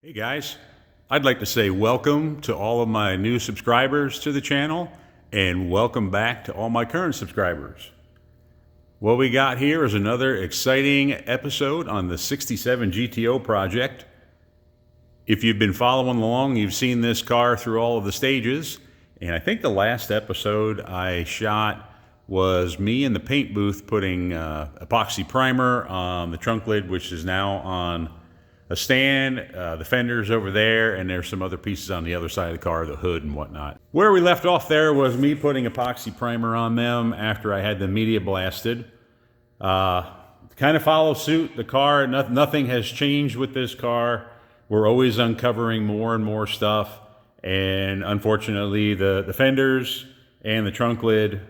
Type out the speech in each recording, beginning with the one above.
Hey guys, I'd like to say welcome to all of my new subscribers to the channel and welcome back to all my current subscribers. What we got here is another exciting episode on the 67 GTO project. If you've been following along, you've seen this car through all of the stages, and I think the last episode I shot was me in the paint booth putting epoxy primer on the trunk lid, which is now on a stand, the fenders over there, and there's some other pieces on the other side of the car, the hood and whatnot. Where we left off there was me putting epoxy primer on them after I had the media blasted. Kind of follow suit. The car, nothing has changed with this car. We're always uncovering more and more stuff, and unfortunately the fenders and the trunk lid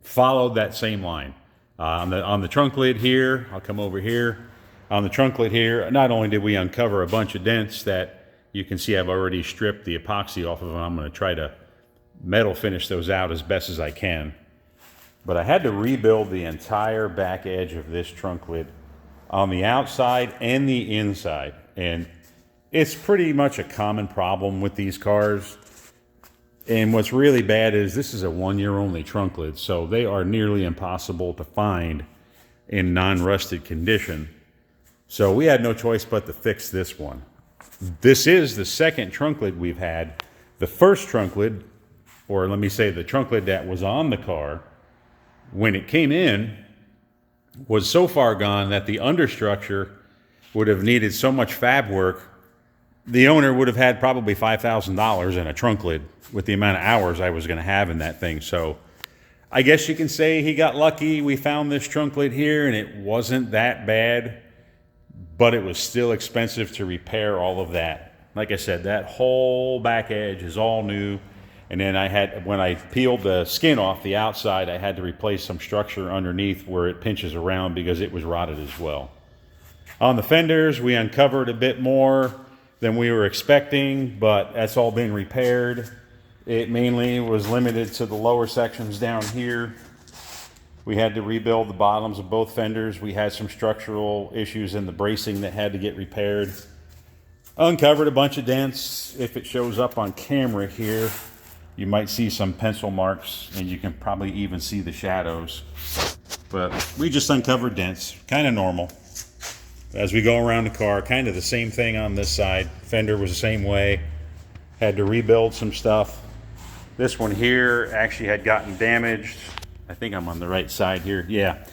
followed that same line. On the trunk lid here, I'll come over here. On the trunk lid here, not only did we uncover a bunch of dents that you can see I've already stripped the epoxy off of them. I'm going to try to metal finish those out as best as I can. But I had to rebuild the entire back edge of this trunk lid on the outside and the inside. And it's pretty much a common problem with these cars. And what's really bad is this is a 1 year only trunk lid, so they are nearly impossible to find in non-rusted condition. So we had no choice but to fix this one. This is the second trunk lid we've had. The first trunk lid, or let me say the trunk lid that was on the car, when it came in, was so far gone that the understructure would have needed so much fab work, the owner would have had probably $5,000 in a trunk lid with the amount of hours I was going to have in that thing. So I guess you can say he got lucky. We found this trunk lid here and it wasn't that bad, but it was still expensive to repair all of that. Like I said, that whole back edge is all new. And then when I peeled the skin off the outside, I had to replace some structure underneath where it pinches around because it was rotted as well. On the fenders, we uncovered a bit more than we were expecting, but that's all been repaired. It mainly was limited to the lower sections down here. We had to rebuild the bottoms of both fenders. We had some structural issues in the bracing that had to get repaired. Uncovered a bunch of dents. If it shows up on camera here, you might see some pencil marks, and you can probably even see the shadows. But we just uncovered dents, kind of normal. As we go around the car, kind of the same thing on this side. Fender was the same way. Had to rebuild some stuff. This one here actually had gotten damaged. I think I'm on the right side here. Yeah,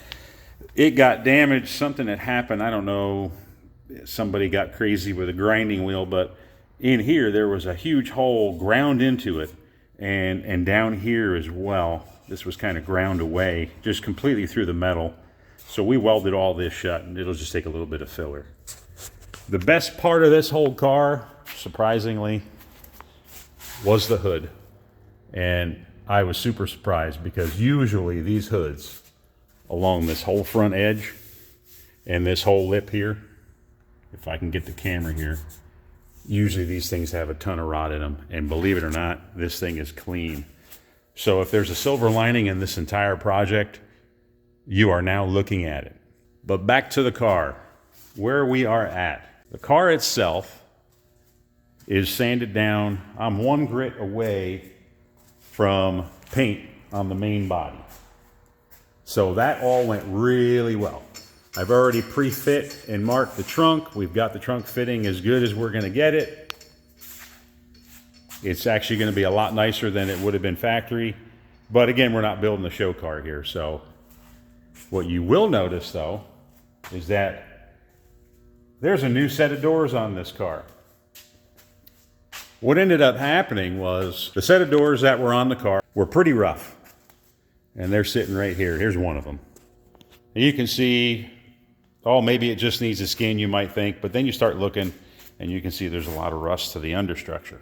it got damaged. Something had happened. I don't know. Somebody got crazy with a grinding wheel, but in here there was a huge hole ground into it, and down here as well. This was kind of ground away, just completely through the metal. So we welded all this shut, and it'll just take a little bit of filler. The best part of this whole car, surprisingly, was the hood. And I was super surprised because usually these hoods along this whole front edge and this whole lip here, if I can get the camera here, usually these things have a ton of rot in them. And believe it or not, this thing is clean. So if there's a silver lining in this entire project, you are now looking at it. But back to the car, where we are at. The car itself is sanded down. I'm one grit away from paint on the main body. So that all went really well. I've already pre-fit and marked the trunk. We've got the trunk fitting as good as we're gonna get it. It's actually gonna be a lot nicer than it would have been factory. But again, we're not building a show car here. So what you will notice though, is that there's a new set of doors on this car. What ended up happening was the set of doors that were on the car were pretty rough. And they're sitting right here. Here's one of them. And you can see, oh, maybe it just needs a skin, you might think. But then you start looking and you can see there's a lot of rust to the understructure.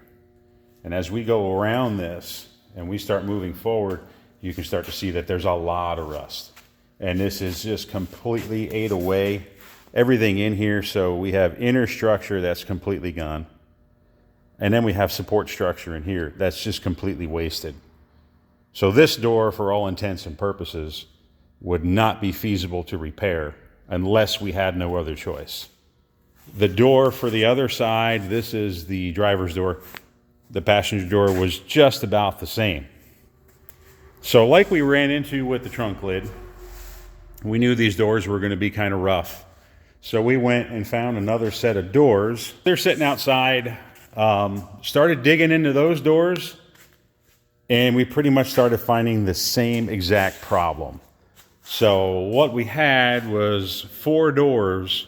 And as we go around this and we start moving forward, you can start to see that there's a lot of rust. And this is just completely ate away everything in here. So we have inner structure that's completely gone. And then we have support structure in here that's just completely wasted. So this door, for all intents and purposes, would not be feasible to repair unless we had no other choice. The door for the other side, this is the driver's door. The passenger door was just about the same. So like we ran into with the trunk lid, we knew these doors were going to be kind of rough. So we went and found another set of doors. They're sitting outside, started digging into those doors, and we pretty much started finding the same exact problem. So what we had was 4 doors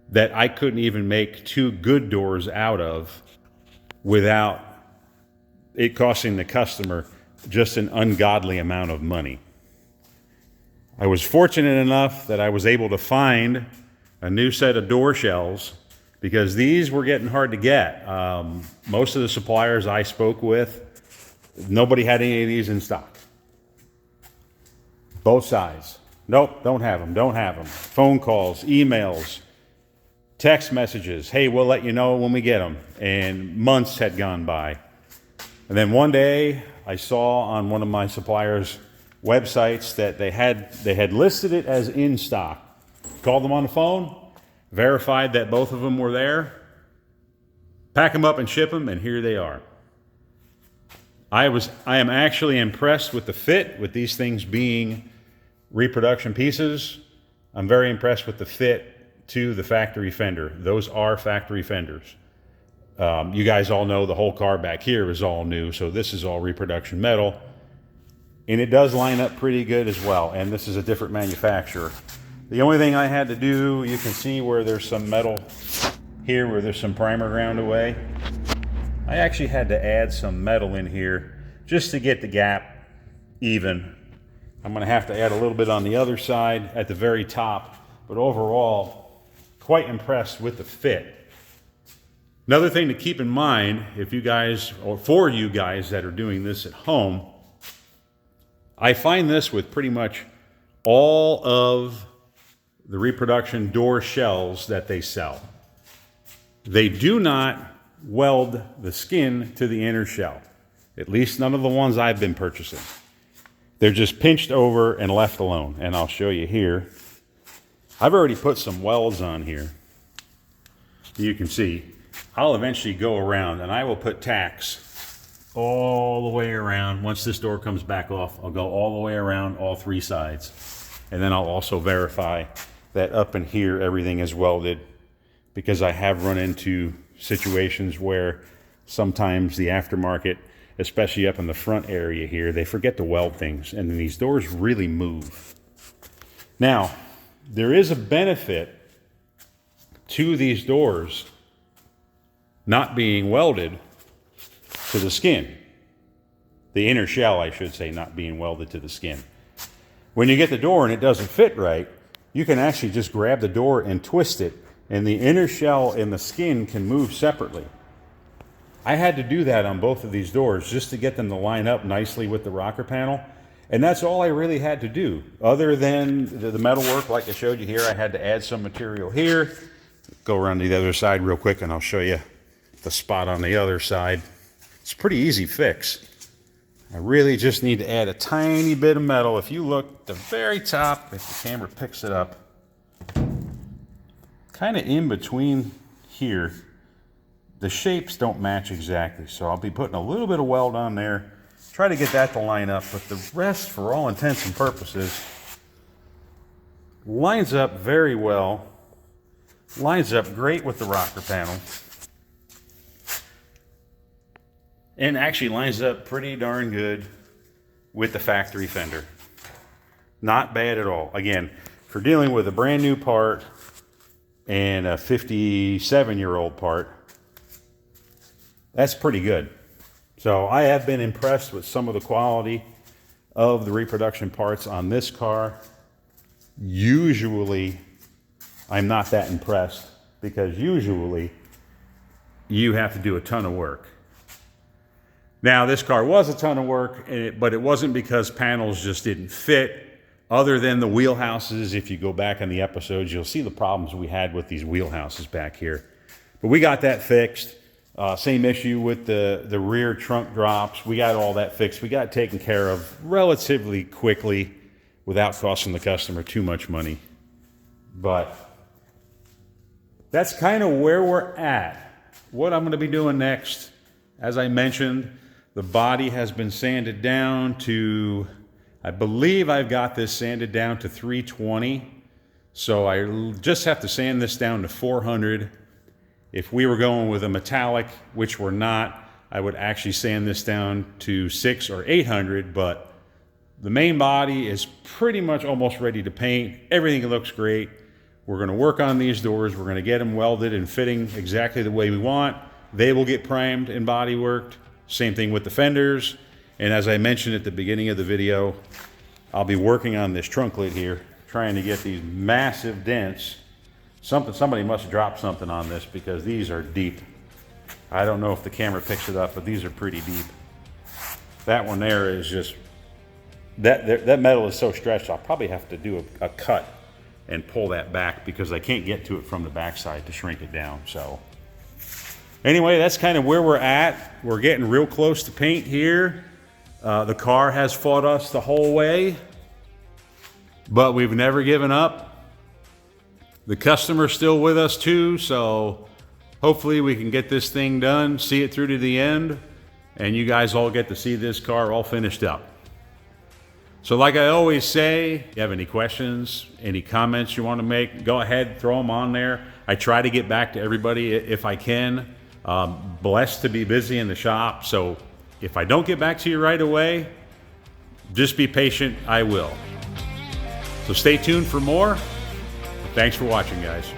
that I couldn't even make 2 good doors out of without it costing the customer just an ungodly amount of money. I was fortunate enough that I was able to find a new set of door shells because these were getting hard to get. Most of the suppliers I spoke with, nobody had any of these in stock. Both sides. Nope, don't have them, don't have them. Phone calls, emails, text messages. Hey, we'll let you know when we get them. And months had gone by. And then one day I saw on one of my suppliers' websites that they had listed it as in stock. Called them on the phone, verified that both of them were there, pack them up and ship them, and here they are. I am actually impressed with the fit, with these things being reproduction pieces. I'm very impressed with the fit to the factory fender. Those are factory fenders. You guys all know the whole car back here is all new, so this is all reproduction metal. And it does line up pretty good as well, and this is a different manufacturer. The only thing I had to do, you can see where there's some metal here, where there's some primer ground away. I actually had to add some metal in here just to get the gap even. I'm going to have to add a little bit on the other side at the very top, but overall, quite impressed with the fit. Another thing to keep in mind, if you guys, or for you guys that are doing this at home, I find this with pretty much all of the reproduction door shells that they sell. They do not weld the skin to the inner shell. At least none of the ones I've been purchasing. They're just pinched over and left alone. And I'll show you here. I've already put some welds on here. You can see. I'll eventually go around and I will put tacks all the way around. Once this door comes back off, I'll go all the way around all 3 sides. And then I'll also verify that up in here everything is welded, because I have run into situations where sometimes the aftermarket, especially up in the front area here, they forget to weld things, and then these doors really move. Now, there is a benefit to these doors not being welded to the skin. The inner shell, I should say, not being welded to the skin. When you get the door and it doesn't fit right, you can actually just grab the door and twist it, and the inner shell and the skin can move separately. I had to do that on both of these doors just to get them to line up nicely with the rocker panel, and that's all I really had to do. Other than the metal work, like I showed you here, I had to add some material here. Go around to the other side real quick and I'll show you the spot on the other side. It's a pretty easy fix. I really just need to add a tiny bit of metal. If you look at the very top, if the camera picks it up, kind of in between here, the shapes don't match exactly. So I'll be putting a little bit of weld on there, try to get that to line up, but the rest, for all intents and purposes, lines up very well, lines up great with the rocker panel, and actually lines up pretty darn good with the factory fender. Not bad at all. Again, for dealing with a brand new part and a 57-year-old part, that's pretty good. So I have been impressed with some of the quality of the reproduction parts on this car. Usually, I'm not that impressed, because usually you have to do a ton of work. Now, this car was a ton of work, but it wasn't because panels just didn't fit. Other than the wheelhouses, if you go back in the episodes, you'll see the problems we had with these wheelhouses back here. But we got that fixed. Same issue with the rear trunk drops. We got all that fixed. We got it taken care of relatively quickly without costing the customer too much money. But that's kind of where we're at. What I'm going to be doing next, as I mentioned, the body has been sanded down to, I believe I've got this sanded down to 320. So I just have to sand this down to 400. If we were going with a metallic, which we're not, I would actually sand this down to 600 or 800, but the main body is pretty much almost ready to paint. Everything looks great. We're going to work on these doors. We're going to get them welded and fitting exactly the way we want. They will get primed and body worked. Same thing with the fenders. And as I mentioned at the beginning of the video, I'll be working on this trunk lid here, trying to get these massive dents. Somebody must have dropped something on this because these are deep. I don't know if the camera picks it up, but these are pretty deep. That one there is just, that metal is so stretched, I'll probably have to do a cut and pull that back because I can't get to it from the backside to shrink it down. So anyway, that's kind of where we're at. We're getting real close to paint here. The car has fought us the whole way, but we've never given up. The customer's still with us too, so hopefully we can get this thing done, see it through to the end, and you guys all get to see this car all finished up. So like I always say, if you have any questions, any comments you want to make, go ahead, throw them on there. I try to get back to everybody if I can. Blessed to be busy in the shop, so if I don't get back to you right away, just be patient, I will. So stay tuned for more. Thanks for watching, guys.